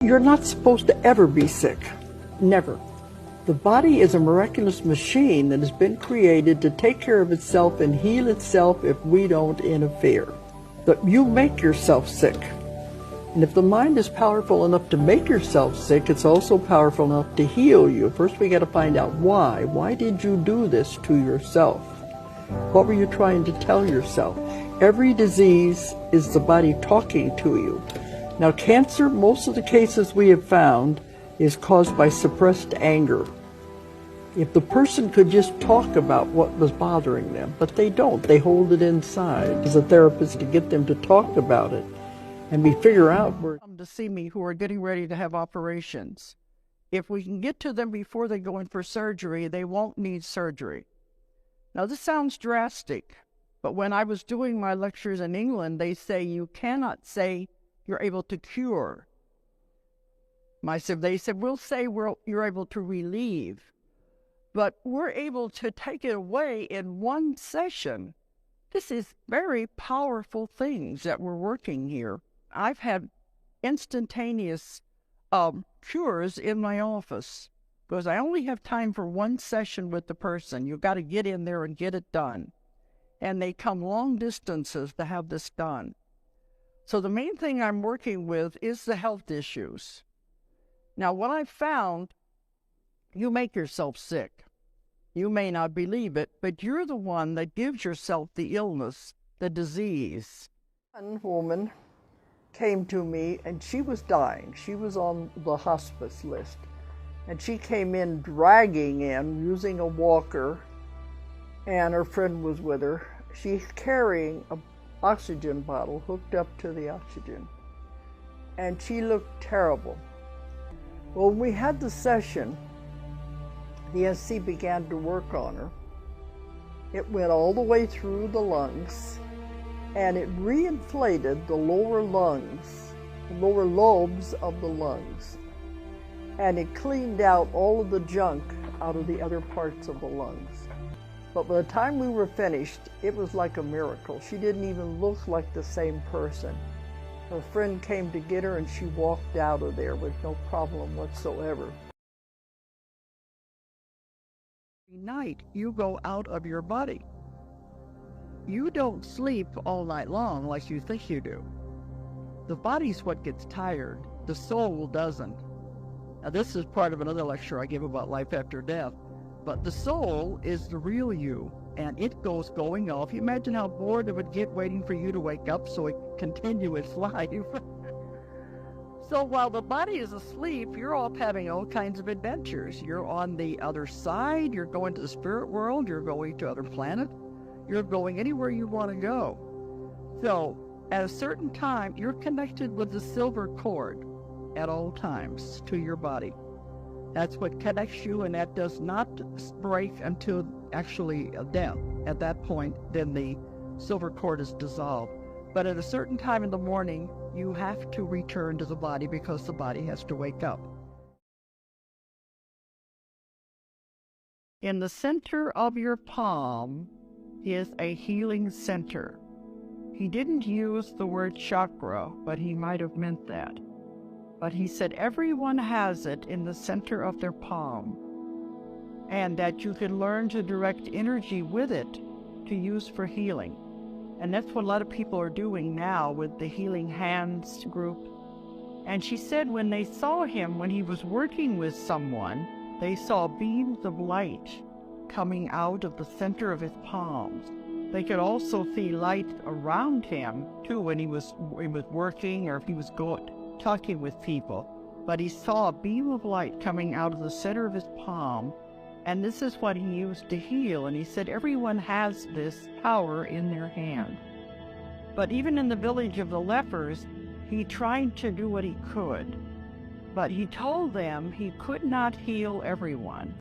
You're not supposed to ever be sick. Never. The body is a miraculous machine that has been created to take care of itself and heal itself if we don't interfere. But you make yourself sick. And if the mind is powerful enough to make yourself sick, it's also powerful enough to heal you. First we got to find out why. Why did you do this to yourself? What were you trying to tell yourself? Every disease is the body talking to you. Now, cancer, most of the cases we have found, is caused by suppressed anger. If the person could just talk about what was bothering them, but they don't. They hold it inside. As a therapist, to get them to talk about it, and we figure out where come to see me who are getting ready to have operations. If we can get to them before they go in for surgery, they won't need surgery. Now, this sounds drastic, but when I was doing my lectures in England, they say you cannot say you're able to cure. They said, we'll say you're able to relieve, but we're able to take it away in one session. This is very powerful things that we're working here. I've had instantaneous cures in my office because I only have time for one session with the person. You've got to get in there and get it done. And they come long distances to have this done. So the main thing I'm working with is the health issues. Now, what I've found, you make yourself sick. You may not believe it, but you're the one that gives yourself the illness, the disease. One woman came to me and she was dying. She was on the hospice list. And she came in dragging in, using a walker, and her friend was with her. She's carrying a oxygen bottle hooked up to the oxygen, and she looked terrible. Well, when we had the session, the SC began to work on her. It went all the way through the lungs, and it reinflated the lower lungs, the lower lobes of the lungs, and it cleaned out all of the junk out of the other parts of the lungs. But by the time we were finished, it was like a miracle. She didn't even look like the same person. Her friend came to get her and she walked out of there with no problem whatsoever. Every night you go out of your body. You don't sleep all night long like you think you do. The body's what gets tired. The soul doesn't. Now, this is part of another lecture I give about life after death. But the soul is the real you, and it goes going off. You imagine how bored it would get waiting for you to wake up so it can continue its life. So while the body is asleep, you're off having all kinds of adventures. You're on the other side, you're going to the spirit world, you're going to other planets, you're going anywhere you want to go. So at a certain time, you're connected with the silver cord at all times to your body. That's what connects you, and that does not break until actually death. At that point, then the silver cord is dissolved. But at a certain time in the morning, you have to return to the body because the body has to wake up. In the center of your palm is a healing center. He didn't use the word chakra, but he might have meant that. But he said everyone has it in the center of their palm, and that you can learn to direct energy with it to use for healing. And that's what a lot of people are doing now with the Healing Hands group. And she said when they saw him, when he was working with someone, they saw beams of light coming out of the center of his palms. They could also see light around him, too, when he was working or if he was talking with people, but he saw a beam of light coming out of the center of his palm, and this is what he used to heal. And he said everyone has this power in their hand. But even in the village of the lepers, he tried to do what he could, but he told them he could not heal everyone.